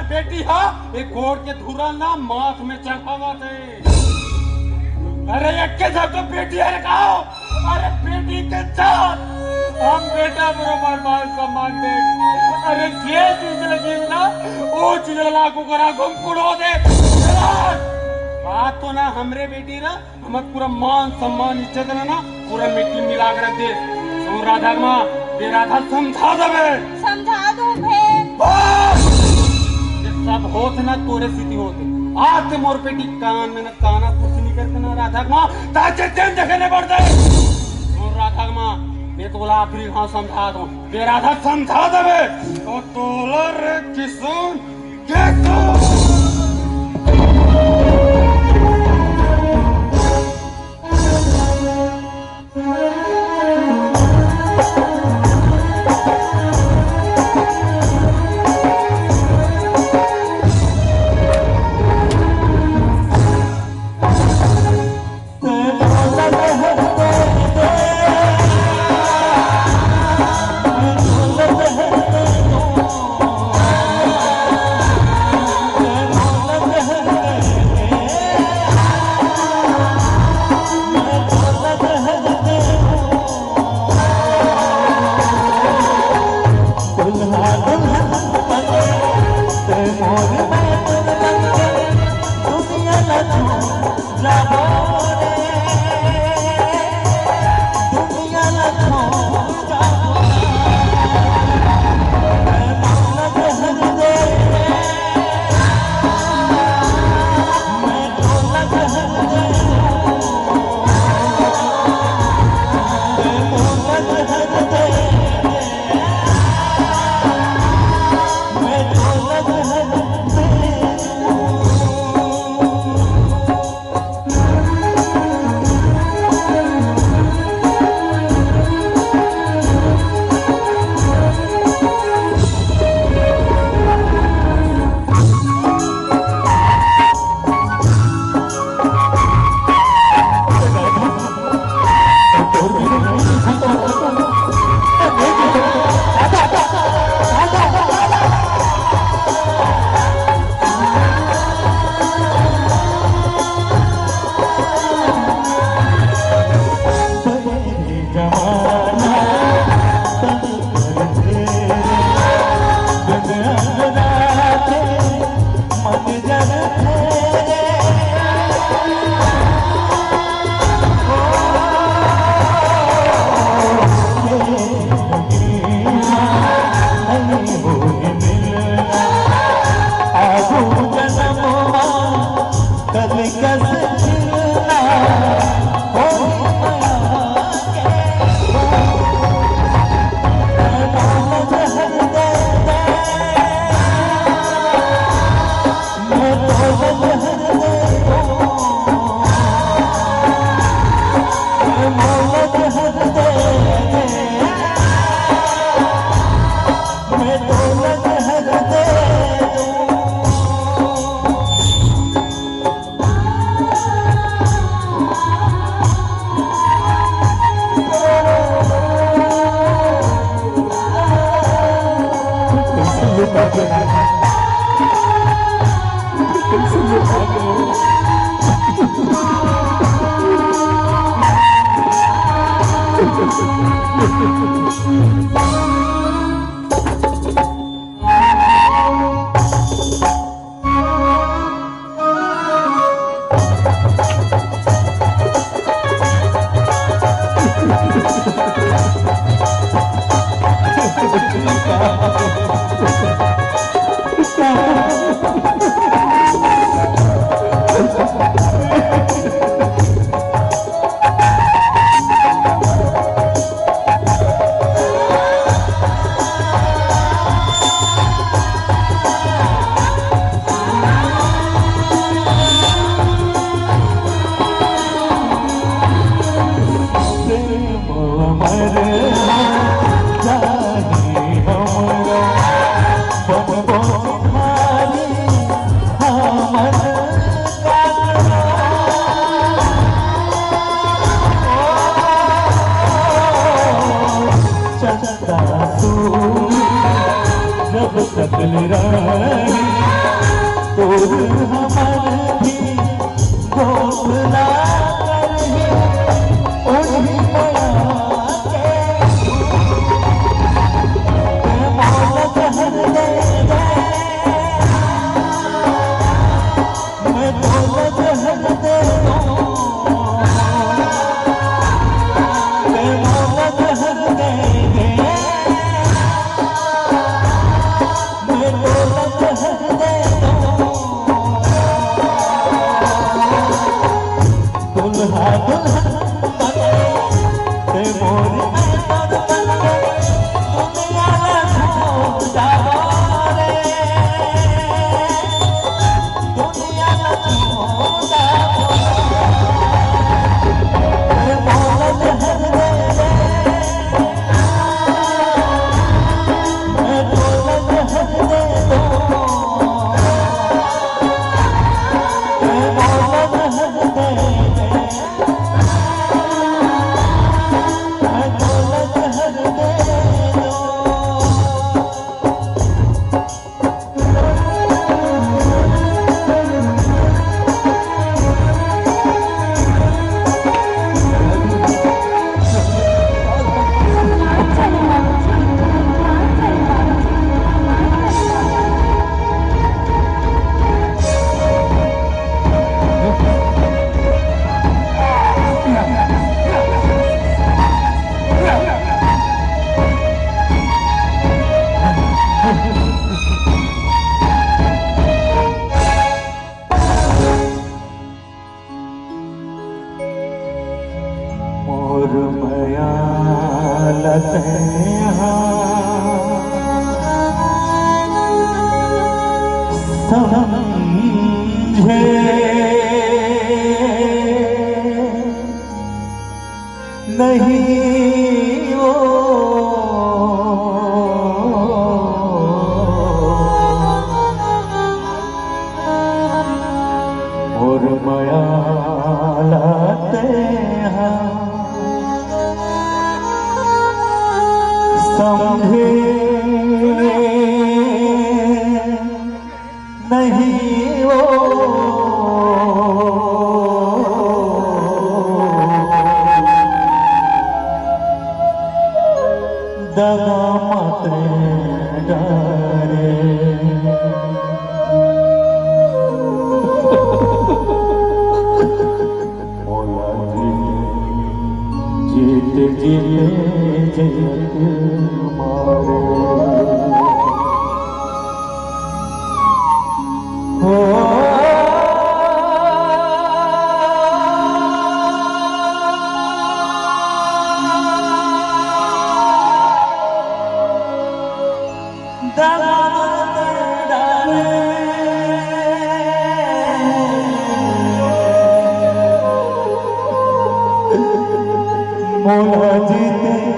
बेटी हा एक गोड़ के धुरा ना माथ में चढ़ावा थे। अरे एक्के सब तो बेटी है रखाओ। अरे बेटी के साथ हम बेटा बरोबर मान सम्मान दे। अरे जे चीज लगी ना वो चीज लागू करा घूम कुड़ो दे। बात तो ना हमरे बेटी ना हम पूरा मान सम्मान इज्जत ना पूरा मिट्टी मिला कर दे। सुन राधा माँ ये राधा समझा दो ये सब होते ना तोरे सीधी होते आते मोर बेटी कान में ना काना कुछ नहीं करते ना राधा माँ ताजे दिन देखने पड़ते। सुन राधा माँ मैं तो बोला आखिरी हाँ समझा दो ये राधा समझा दे तो तोला रे किसुन समझे नहीं वो और माया लाते हैं समझे नहीं वो दगा मत डरे मौला जीते जीते जन्नत मारे मौला जीते